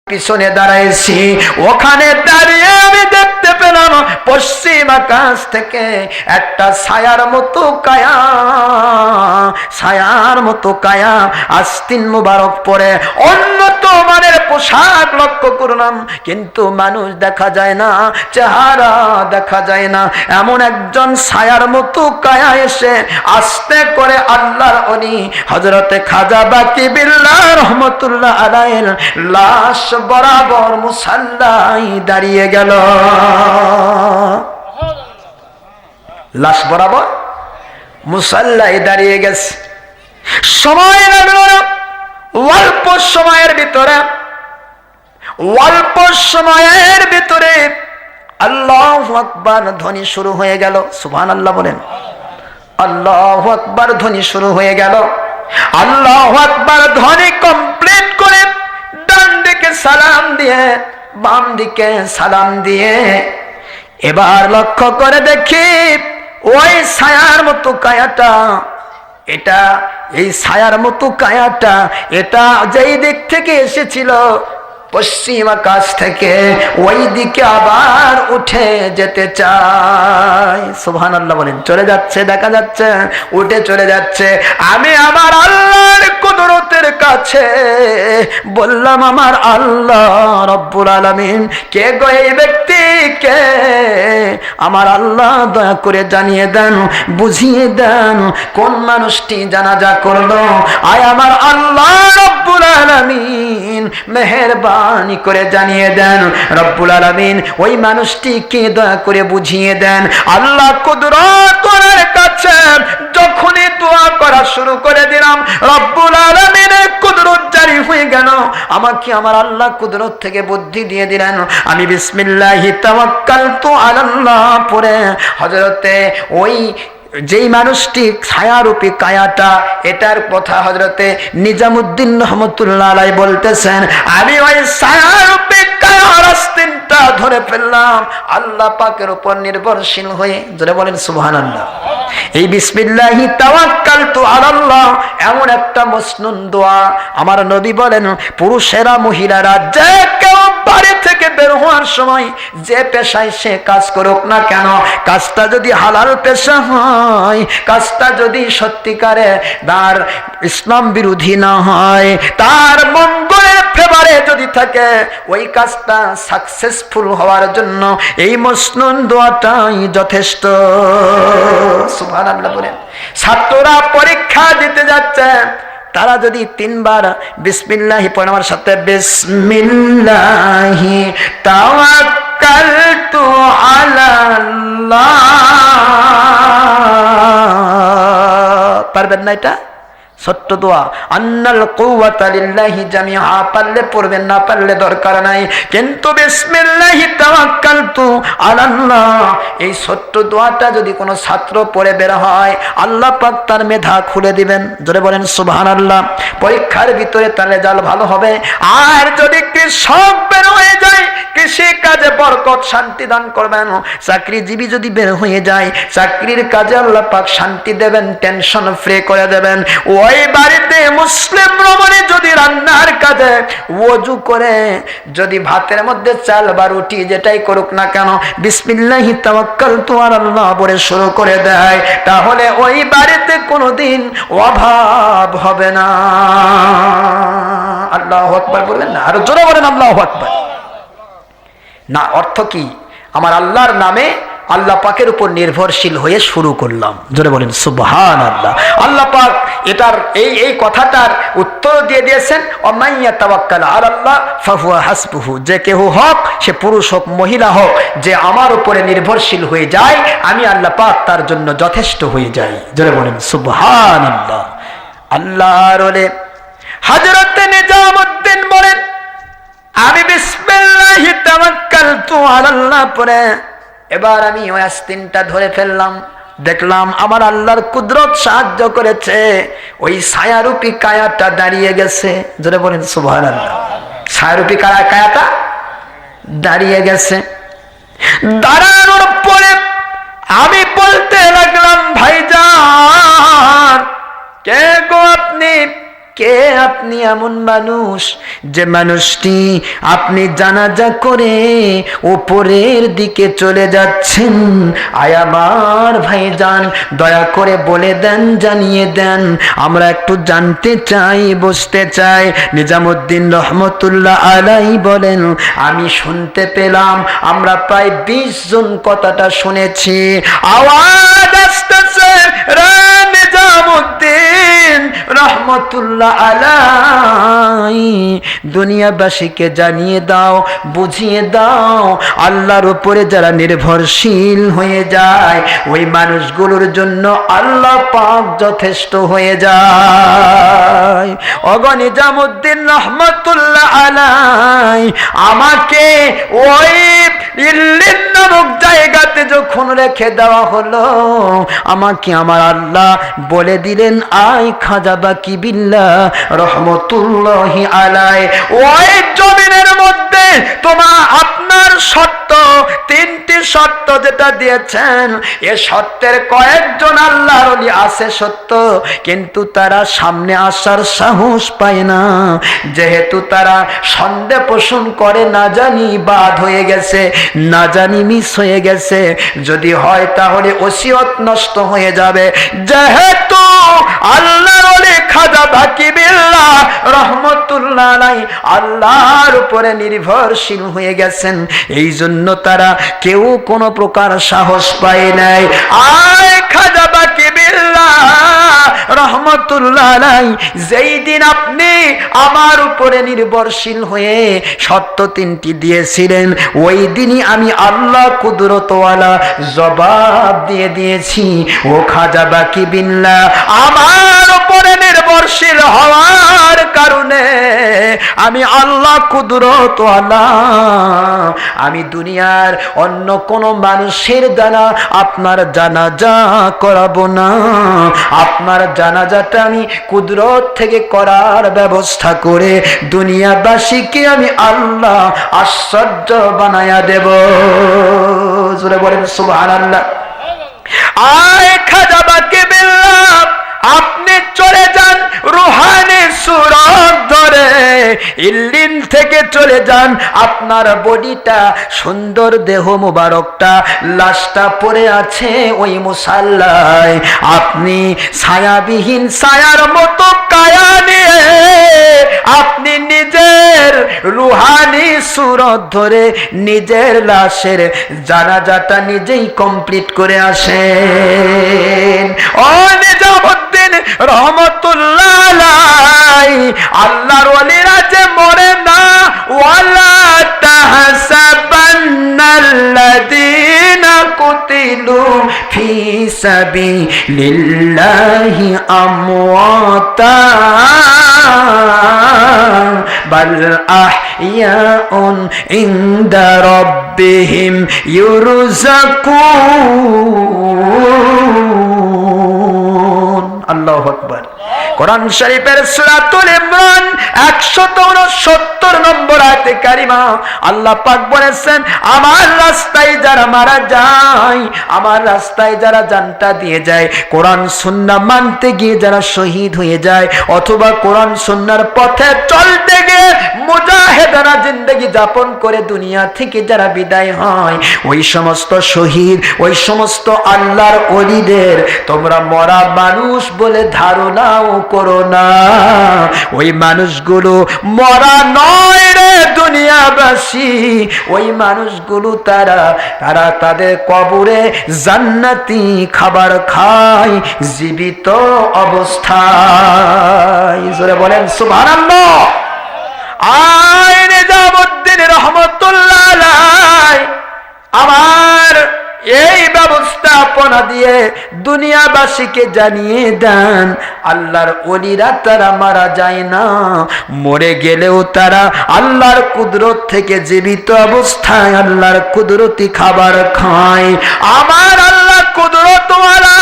পিছনে দাঁড়াইছি, ওখানে দাঁড়িয়ে আমি দেখতে পেলাম পশ্চিম আকাশ থেকে একটা ছায়ার মতো কায়া আস্তিন মুবারক পরে উন্নত মানের পোশাক লক্ষ্য করলাম, কিন্তু মানুষ দেখা যায় না, চেহারা দেখা যায় না। এমন একজন ছায়ার মতো কায়া এসে আস্তে করে আল্লাহর ওলি হযরতে খাজা বাকি বিল্লাহ রহমাতুল্লাহ আলাইহির লাশ বরাবর মুসাল্লায় দাঁড়িয়ে গেল। লাশ বরাবর মুসাল্লায় দাঁড়িয়ে গেছে। সময় লাগলো না, অল্প সময়ের ভিতরে আল্লাহু আকবার ধ্বনি শুরু হয়ে গেল। সুবহানাল্লাহ বলেন। আল্লাহু আকবার ধ্বনি শুরু হয়ে গেল। আল্লাহু আকবার ধ্বনি কমপ্লিট করে ডান দিকে সালাম দিয়ে বাম দিকে সালাম দিয়ে এবার লক্ষ্য করে দেখি ওই ছায়ার মতো কায়াটা, এই ছায়ার মতো কায়াটা এটা যেই দিক থেকে এসেছিল পশ্চিম আকাশ থেকে, ওই দিকে আবার উঠে যেতে চায়। সুবহানাল্লাহ বলেন। চলে যাচ্ছে, দেখা যাচ্ছে উঠে চলে যাচ্ছে। আমি আমার আল্লাহর কুদরতের কাছে বললাম, আমার আল্লাহ রব্বুল আলামিন কে গো এই ব্যক্তি কে? আমার আল্লাহ দয়া করে জানিয়ে দেন, বুঝিয়ে দেন কোন মানুষটি জানাজা করলো। আয় আমার আল্লাহ রব্বুল আলামিন মেহেরবানি করে জানিয়ে দেন। রব্বুল আলামিন ওই মানুষটিকে দয়া করে বুঝিয়ে দেন। আল্লাহ কুদরতের কাছে যখনই দোয়া করা শুরু করে দিলাম, রব্বুল আলামিনের কুদরত জারি হয়ে গেল। আমাকে আমার আল্লাহ কুদরত থেকে বুদ্ধি দিয়ে দিলেন। আমি বিসমিল্লাহি তাওয়াক্কালতু আলাল্লাহ পড়ে হযরতে ওই যেই মানুষটি ছায়ারূপী কায়াটা, এটার কথা হযরতে নিজামুদ্দিন রহমতুল্লাহ আলাইহি বলতেছেন, আমি ওই ছায়ারূপী কায়ার আস্তিনটা ধরে ফেললাম আল্লাহ পাকের উপর নির্ভরশীল হয়ে। জোরে বলেন সুবহানাল্লাহ। এই বিসমিল্লাহি তাওয়াক্কালতু আলাল্লাহ এমন একটা মসনুন দোয়া। আমার নবী বলেন, পুরুষেরা মহিলারা যে কেউ বাড়ি থেকে বের হওয়ার সময় যে পেশায় সে কাজ করুক না কেন, কাজটা যদি হালাল পেশা হয়, কাজটা যদি সত্যিকারে তার ইসলাম বিরোধী না হয়, তার মঙ্গলের ফেভারে যদি থাকে, ওই কাজটা সাকসেসফুল হওয়ার জন্য এই মসনুন দোয়াটাই যথেষ্ট। সুবহানাল্লাহ বলেন। ছাত্ররা পরীক্ষা দিতে যাচ্ছে, তারা যদি 3 বার বিসমিল্লাহি পড়ে আমার সাথে, বিসমিল্লাহি তাওয়াক্কালতু আলাল্লাহ, পারবেন না? এটা ছোট্ট দোয়া, আন্নাল কুওয়াতা লিল্লাহি জামিআ। পারলে পড়বেন, না পারলে দরকার নাই, কিন্তু বিসমিল্লাহি তাওয়াক্কালতু আলাল্লাহ এই ছোট্ট দোয়াটা যদি কোনো ছাত্র পড়ে বের হয়, আল্লাহ পাক তার মেধা খুলে দিবেন। জোরে বলেন সুবহানাল্লাহ। পরীক্ষার ভিতরে তার রেজাল্ট ভালো হবে। আর যদি কৃষক বের হয়ে যায়, কৃষি কাজে বরকত শান্তি দান করবেন। চাকরিজীবী যদি বের হয়ে যায়, চাকরির কাজে আল্লাহ পাক শান্তি দেবেন, টেনশন ফ্রি করে দেবেন। ওই বাড়িতে মুসলিম রমণী যদি রান্নার কাজে ওযু করে, যদি ভাতের মধ্যে চাল বা রুটি যেটাই করুক না কেন, বিসমিল্লাহি তাওয়াক্কালতু আলাল্লাহ বলে শুরু করে দেয়, তাহলে ওই বাড়িতে কোনোদিন অভাব হবে না। আল্লাহু আকবার বললেন না? আরো জোরে বলেন আল্লাহু আকবার। না, অর্থ কি? আমার আল্লাহর নামে আল্লাহ পাকের উপর নির্ভরশীল হয়ে শুরু করলাম। জোরে বলেন সুবহানাল্লাহ। আল্লাহ পাক এটার এই কথাটার উত্তর দিয়ে দিয়েছেন, ওমাইয়া তাওয়াক্কাল আলাল্লাহ ফাহুয়া হাসবুহু। যে কেউ হোক, সে পুরুষ হোক মহিলা হোক, যে আমার উপরে নির্ভরশীল হয়ে যায়, আমি আল্লাহ পাক তার জন্য যথেষ্ট হয়ে যাই। জোরে বলেন সুবহানাল্লাহ। আল্লাহর ওলি হযরত নিজামুদ্দিন বলেন, আমি বিসমিল্লাহি তাওয়াক্কালতু আলাল্লাহ পড়ে এবার আমি ওই আস্তিনটা ধরে ফেললাম। দেখলাম আমার আল্লাহর কুদরত সাহায্য করেছে, ওই ছায়ারূপী কায়াটা দাঁড়িয়ে গেছে। জোরে বলেন সুবহানাল্লাহ। ছায়ারূপী কায়াটা দাঁড়িয়ে গেছে। দাঁড়ানোর পরে আমি বলতে লাগলাম, ভাইজান কে গো আপনি? কে আপনি এমন মানুষ যে মানুষটি আপনি জানাজা করে উপরের দিকে চলে যাচ্ছেন? আয় আমার ভাইজান, দয়া করে বলে দেন, জানিয়ে দেন, আমরা একটু জানতে চাই, বুঝতে চাই। নিজামুদ্দিন রহমতুল্লাহ আলাইহি বলেন, আমি শুনতে পেলাম, আমরা প্রায় 20 জন কথাটা শুনেছি। আওয়াজ আসতেছে, রে নিজামুদ্দিন রহমতুল্লাহ আলাইহি, দুনিয়াবাসীকে জানিয়ে দাও, বুঝিয়ে দাও, আল্লাহর উপরে যারা নির্ভরশীল হয়ে যায় ওই মানুষগুলোর জন্য আল্লাহ পাক যথেষ্ট হয়ে যায়। ওগো নিজামুদ্দিন রহমতুল্লাহ আলাইহি, আমাকে ওই ইল্লিন নামক জায়গাতে যখন রেখে দেওয়া হলো, আমাকে আমার আল্লাহ বলে দিলেন, আয় খাজা বাকি বিল্লাহ রহমতুল্লাহি আলাইহি, ওই জমিনের মধ্যে আপনার শর্ত, 3টি শর্ত যেটা দিয়েছেন, এ শর্তের কয়েকজন আল্লাহর ওলি আছে সত্য, কিন্তু তারা সামনে আসার সাহস পায় না, যেহেতু তারা সন্দেহ পোষণ করে, না জানি বাদ হয়ে গেছে, না জানি মিস হয়ে গেছে, যদি হয় তাহলে ওসিয়ত নষ্ট হয়ে যাবে। যেহেতু আল্লাহর ওলি খাজা বাকি বিল্লাহ রহমতুল্লাহ আলাইহি আল্লাহর উপরে নির্ভরশীল হয়ে গেছেন, এই জন্য তারা কেউ কোনো প্রকার সাহস পায় নাই। আয় খাজা বাকি বিল্লাহ রহমতুল্লাহ আলাইহি, যেই দিন আপনি আমার উপরে নির্ভরশীল হয়ে শর্ত 3টি দিয়েছিলেন, ওই দিনই আমি আল্লাহ কুদরতওয়ালা জবাব দিয়ে দিয়েছি। ও খাজা বাকি বিল্লাহ, আমার উপরে নির্ভরশীল হওয়ার কারণে আমি আল্লাহ কুদরতওয়ালা, আমি দুনিয়ার অন্য কোন মানুষের দ্বারা আপনার জানাজা করাবো না, আপনার জানাজাটা আমি কুদরত থেকে করার ব্যবস্থা করে দুনিয়াবাসীকে আমি আল্লাহ আশ্চর্য বানায়া দেব। জোরে বলেন সুবহানাল্লাহ। আয় খাজা বাকি বিল্লাহ, আপনি চলে যান রুহানি সুরত ধরে, ইল্লিন থেকে চলে যান, আপনার বডিটা, সুন্দর দেহ মুবারকটা, লাশটা পড়ে আছে ওই মুসাল্লায়, আপনি ছায়াবিহীন ছায়ার মতো কায়া নিয়ে আপনি নিজের রুহানি সুরত ধরে নিজের লাশের জানাজাটা নিজেই কমপ্লিট করে আসেন। ও নিজামুদ্দিন রহমতুল্লাহ আলাইহি, আল্লাহর ওলিরা যে মরে না, ওয়ালা তাহসাবান্নাল্লাযীনা কুতিলু ফি সাবিলিল্লাহি আমওয়াতা বাল আহইয়াউন ইনদা রাব্বিহিম ইউরযাকুন। আল্লাহু আকবার। কোরআন শরীফের সূরাতুল ইমরান 169 নম্বর আয়াতে কারিমা আল্লাহ পাক বলেছেন, আমার রাস্তায় যারা মারা যায়, আমার রাস্তায় যারা জানটা দিয়ে যায়, কোরআন সুন্নাহ মানতে গিয়ে যারা শহীদ হয়ে যায়, অথবা কোরআন সুন্নাহর পথে চলতে গিয়ে মুজাহিদানা জিন্দেগি যাপন করে দুনিয়া থেকে যারা বিদায় হয়, ওই সমস্ত শহীদ, ওই সমস্ত আল্লাহর ওলিদের তোমরা মরা মানুষ বলে ধারণাও করো না। ওই মানুষগুলো মরা নয় রে দুনিয়াবাসী, ওই মানুষগুলো তারা তাদের কবরে জান্নাতি খাবার খায় জীবিত অবস্থায়। জোরে বলেন সুবহানাল্লাহ। আয় নিজামুদ্দিন রহমতুল্লাহ আলাইহি, আমার এই ব্যবস্থাপনা দিয়ে দুনিয়াবাসীকে জানিয়ে দেন, আল্লাহর ওলিরা তারা মারা যায় না, মরে গেলেও তারা আল্লাহর কুদরত থেকে জীবিত অবস্থায় আল্লাহর কুদরতি খাবার খায়। আমার আল্লাহ কুদরতওয়ালা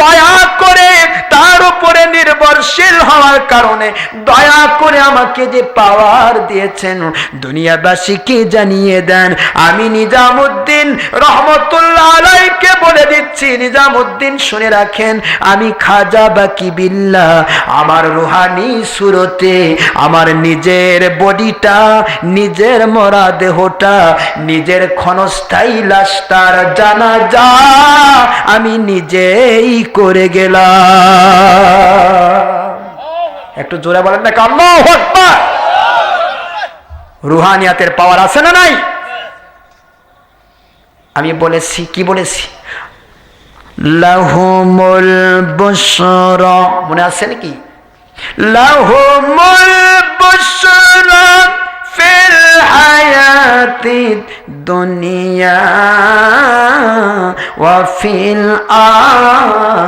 দয়া করে তার উপরে নির্ভরশীল হওয়ার কারণে দয়া করে আমাকে যে পাওয়ার দিয়েছেন দুনিয়াবাসীকে জানিয়ে দেন। আমি নিজামুদ্দিন রহমতুল্লাহ আলাইকে বলে দিচ্ছি, নিজামুদ্দিন শুনে রাখেন, আমি খাজা বাকি বিল্লাহ আমার রুহানি সুরতে আমার নিজের বডিটা, নিজের মরা দেহটা, নিজের ক্ষণস্থায়ী লাশটার জানাজা আমি নিজেই করে গেলাম। একটু জোরে বলেন না আল্লাহু আকবার। রুহানিয়াতের পাওয়ার আছে না নাই? আমি বলেছি, কি বলেছি? লাহুমুল বুশরা, মনে আছে নাকি? লাহুমুল বুশরা ফিল হায়াতি দুনিয়া ওয়া ফিল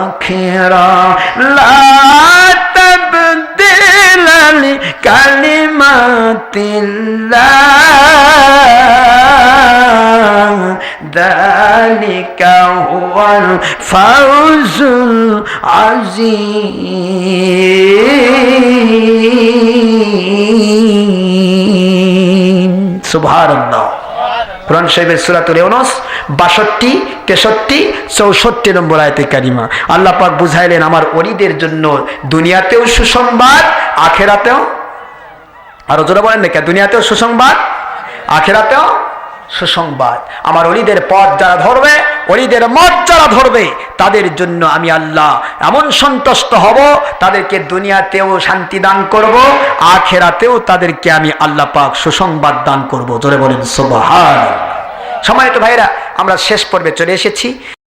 আখিরাহ লা তাবদীলা লিকালিমাতিল্লাহ যালিকা হুয়াল ফাউজুল আযীম। সুবহানাল্লাহ। কোরআন শরীফের সূরাতুল ইউনূস ৬২, ৬৩, ৬৪ নম্বর আয়াতে কারিমা আল্লাহ পাক বুঝাইলেন আমার ওলিদের জন্য দুনিয়াতেও সুসংবাদ, আখিরাতেও। আরো জোরে বলেন না, দুনিয়াতেও সুসংবাদ, আখিরাতেও সুসংবাদ। আমার ওলিদের পথ যারা ধরবে, ওলিদের মত যারা ধরবে, তাদের জন্য আমি আল্লাহ এমন সন্তুষ্ট হব, তাদেরকে দুনিয়াতেও শান্তি দান করব, আখিরাতেও তাদেরকে আমি আল্লাহ পাক সুসংবাদ দান করব। জোরে বলেন সুবহানাল্লাহ। সম্মানিত ভাইরা, আমরা শেষ পর্বে চলে এসেছি।